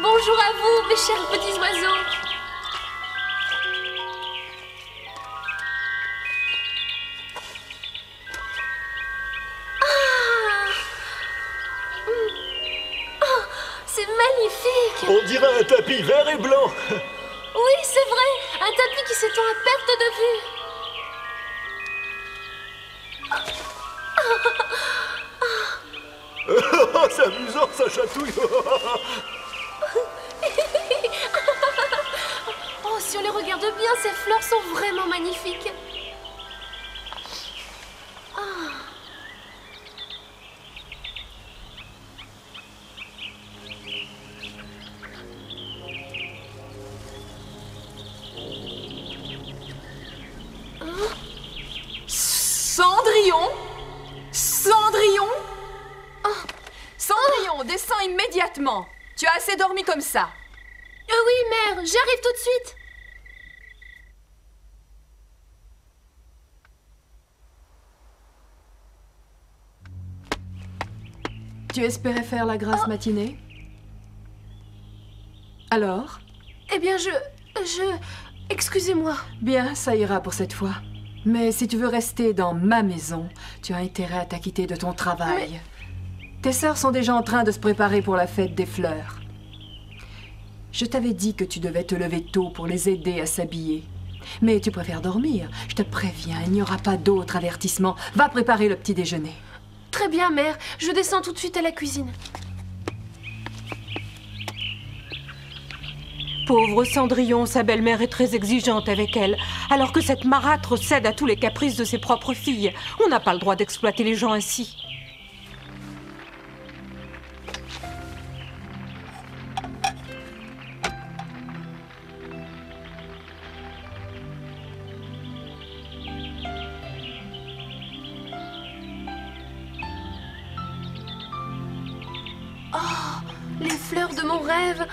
Bonjour à vous, mes chers petits oiseaux. C'est magnifique! On dirait un tapis vert et blanc. Oui, c'est vrai! Un tapis qui s'étend à perte de vue. C'est amusant, ça chatouille. Oh, si on les regarde bien, ces fleurs sont vraiment magnifiques. Cendrillon? Cendrillon? Cendrillon, descends immédiatement. Tu as assez dormi comme ça. Oui, mère, j'arrive tout de suite. Tu espérais faire la grasse matinée? Alors? Eh bien, excusez-moi. Bien, ça ira pour cette fois. Mais si tu veux rester dans ma maison, tu as intérêt à t'acquitter de ton travail. Tes sœurs sont déjà en train de se préparer pour la fête des fleurs. Je t'avais dit que tu devais te lever tôt pour les aider à s'habiller. Mais tu préfères dormir. Je te préviens, il n'y aura pas d'autre avertissement. Va préparer le petit déjeuner. Très bien, mère. Je descends tout de suite à la cuisine. Pauvre Cendrillon, sa belle-mère est très exigeante avec elle, alors que cette marâtre cède à tous les caprices de ses propres filles. On n'a pas le droit d'exploiter les gens ainsi. Les fleurs de mon rêve.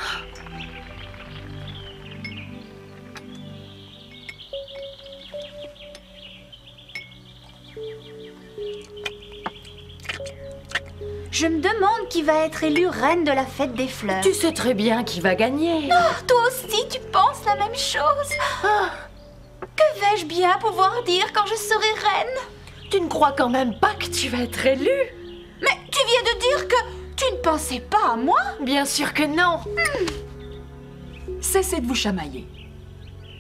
Je me demande qui va être élue reine de la fête des fleurs. Tu sais très bien qui va gagner. Toi aussi, tu penses la même chose. Que vais-je bien pouvoir dire quand je serai reine? Tu ne crois quand même pas que tu vas être élue? Mais tu viens de dire que tu ne pensais pas à moi? Bien sûr que non. Cessez de vous chamailler.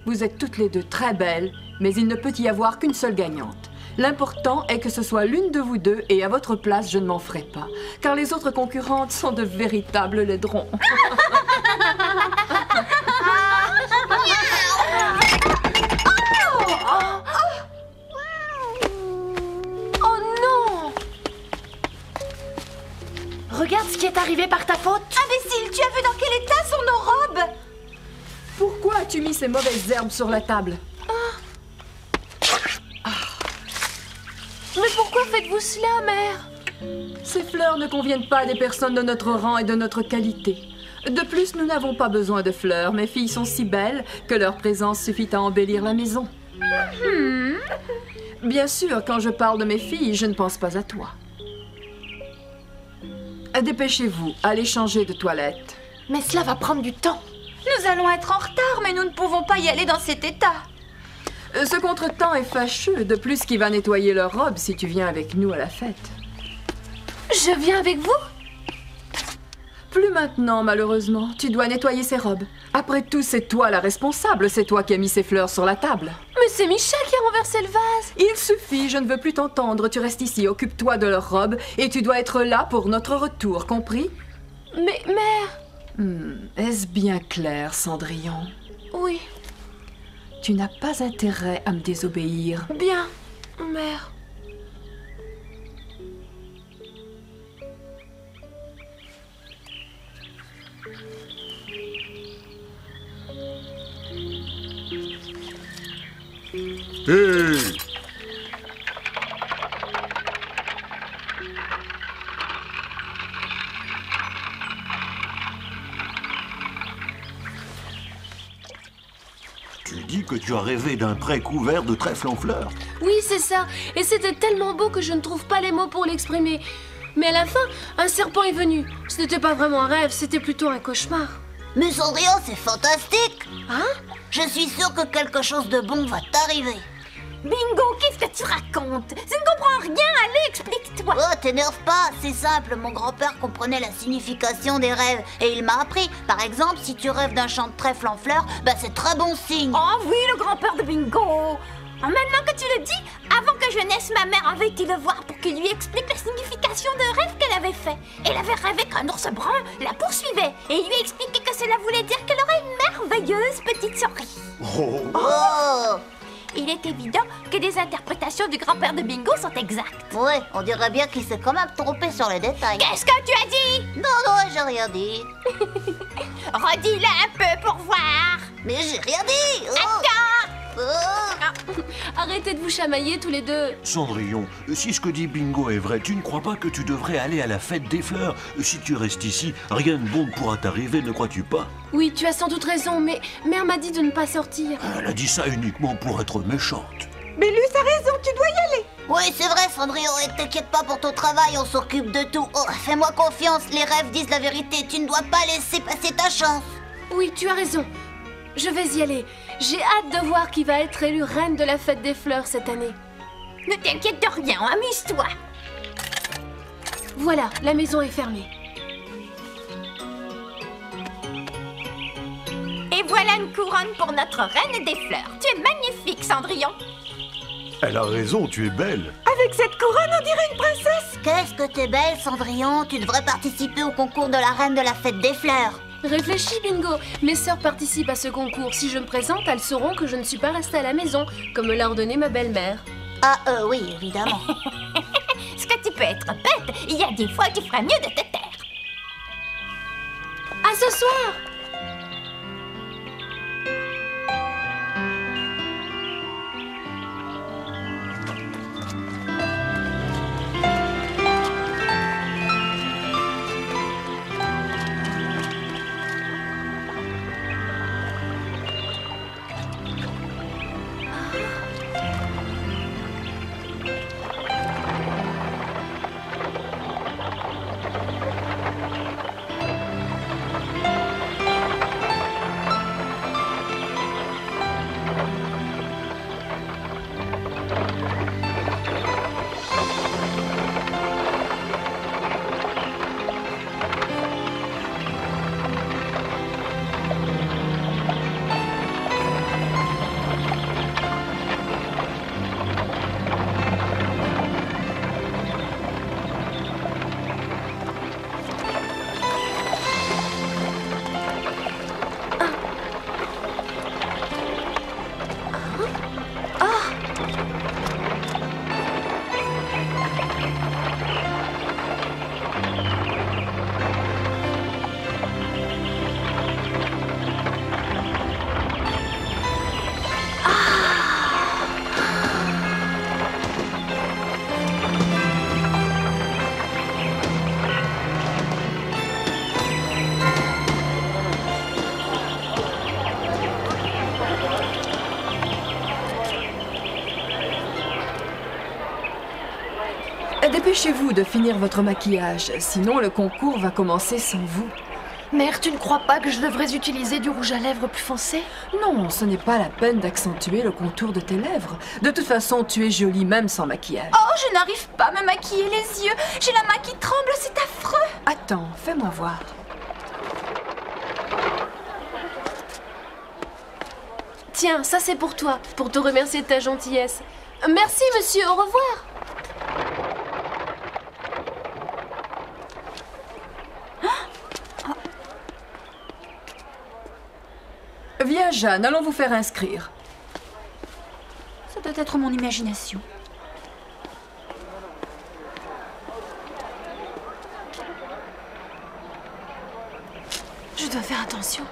Vous êtes toutes les deux très belles, mais il ne peut y avoir qu'une seule gagnante. L'important est que ce soit l'une de vous deux et à votre place, je ne m'en ferai pas. Car les autres concurrentes sont de véritables laidrons. Oh non! Regarde ce qui est arrivé par ta faute. Imbécile, tu as vu dans quel état sont nos robes? Pourquoi as-tu mis ces mauvaises herbes sur la table? Mais pourquoi faites-vous cela, mère? Ces fleurs ne conviennent pas à des personnes de notre rang et de notre qualité. De plus, nous n'avons pas besoin de fleurs. Mes filles sont si belles que leur présence suffit à embellir la maison. Bien sûr, quand je parle de mes filles, je ne pense pas à toi. Dépêchez-vous, allez changer de toilette. Mais cela va prendre du temps. Nous allons être en retard, mais nous ne pouvons pas y aller dans cet état. Ce contretemps est fâcheux. De plus, qui va nettoyer leurs robes si tu viens avec nous à la fête? Je viens avec vous? Plus maintenant, malheureusement. Tu dois nettoyer ces robes. Après tout, c'est toi la responsable. C'est toi qui as mis ces fleurs sur la table. Mais c'est Micha qui a renversé le vase. Il suffit, je ne veux plus t'entendre. Tu restes ici, occupe-toi de leurs robes et tu dois être là pour notre retour, compris? Mais, mère... Est-ce bien clair, Cendrillon? Oui, Tu n'as pas intérêt à me désobéir. bien, mère. Hé! Tu dis que tu as rêvé d'un pré couvert de trèfles en fleurs. Oui, c'est ça. Et c'était tellement beau que je ne trouve pas les mots pour l'exprimer. Mais à la fin, un serpent est venu. Ce n'était pas vraiment un rêve, c'était plutôt un cauchemar. Mais Cendrillon, c'est fantastique. Hein? Je suis sûre que quelque chose de bon va t'arriver. Bingo, qu'est-ce que tu racontes? Je ne comprends rien, allez, explique-toi. Oh, t'énerve pas, c'est simple. Mon grand-père comprenait la signification des rêves et il m'a appris. Par exemple, si tu rêves d'un champ de trèfle en fleurs, bah c'est très bon signe. Oh oui, le grand-père de Bingo. Maintenant que tu le dis, avant que je naisse, ma mère avait été le voir pour qu'il lui explique la signification d'un rêve qu'elle avait fait. Elle avait rêvé qu'un ours brun la poursuivait et il lui expliquait que cela voulait dire qu'elle aurait une merveilleuse petite souris. Oh! Il est évident que les interprétations du grand-père de Bingo sont exactes. Ouais, on dirait bien qu'il s'est quand même trompé sur les détails. Qu'est-ce que tu as dit? Non, j'ai rien dit. Redis-le un peu pour voir. Mais j'ai rien dit. Oh. Attends. Oh. Arrêtez de vous chamailler tous les deux. Cendrillon, si ce que dit Bingo est vrai, tu ne crois pas que tu devrais aller à la fête des fleurs? Si tu restes ici, rien de bon ne pourra t'arriver, ne crois-tu pas? Oui, tu as sans doute raison, mais mère m'a dit de ne pas sortir. Elle a dit ça uniquement pour être méchante. Mais Luce a raison, tu dois y aller. Oui, c'est vrai, Cendrillon, et t'inquiète pas pour ton travail, on s'occupe de tout. Oh, fais-moi confiance, les rêves disent la vérité, tu ne dois pas laisser passer ta chance. Oui, tu as raison. Je vais y aller. J'ai hâte de voir qui va être élue reine de la fête des fleurs cette année. Ne t'inquiète de rien, amuse-toi. Voilà, la maison est fermée. Et voilà une couronne pour notre reine des fleurs. Tu es magnifique, Cendrillon. Elle a raison, tu es belle. Avec cette couronne, on dirait une princesse. Qu'est-ce que t'es belle, Cendrillon, tu devrais participer au concours de la reine de la fête des fleurs. Réfléchis, Bingo. Mes sœurs participent à ce concours. Si je me présente, elles sauront que je ne suis pas restée à la maison, comme me l'a ordonné ma belle-mère. Ah, oui, évidemment. Est-ce que tu peux être bête? Il y a des fois, tu ferais mieux de te taire. À ce soir! Dépêchez-vous de finir votre maquillage, sinon le concours va commencer sans vous. Mère, tu ne crois pas que je devrais utiliser du rouge à lèvres plus foncé? Non, ce n'est pas la peine d'accentuer le contour de tes lèvres. De toute façon, tu es jolie même sans maquillage. Oh, je n'arrive pas à me maquiller les yeux. J'ai la main qui tremble, c'est affreux. Attends, fais-moi voir. Tiens, ça c'est pour toi, pour te remercier de ta gentillesse. Merci, monsieur, au revoir. Viens, Jeanne, allons vous faire inscrire. Ça doit être mon imagination. Je dois faire attention.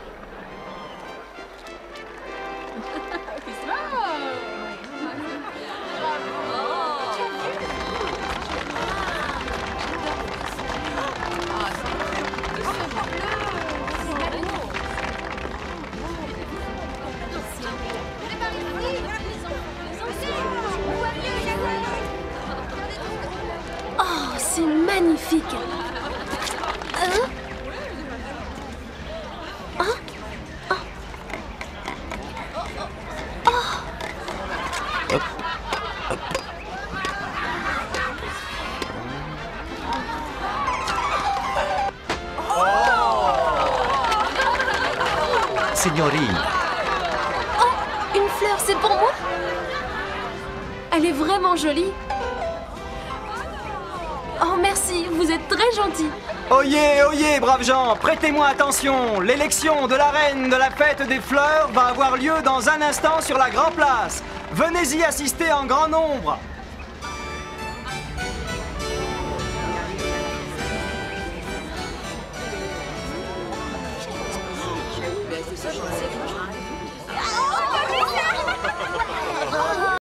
Oh, c'est magnifique. Hein? Signorina. Oh, une fleur, c'est pour moi? Elle est vraiment jolie. Oh, merci, vous êtes très gentil. Oyez, oyez, braves gens, prêtez-moi attention. L'élection de la reine de la fête des fleurs va avoir lieu dans un instant sur la Grand Place. Venez y assister en grand nombre.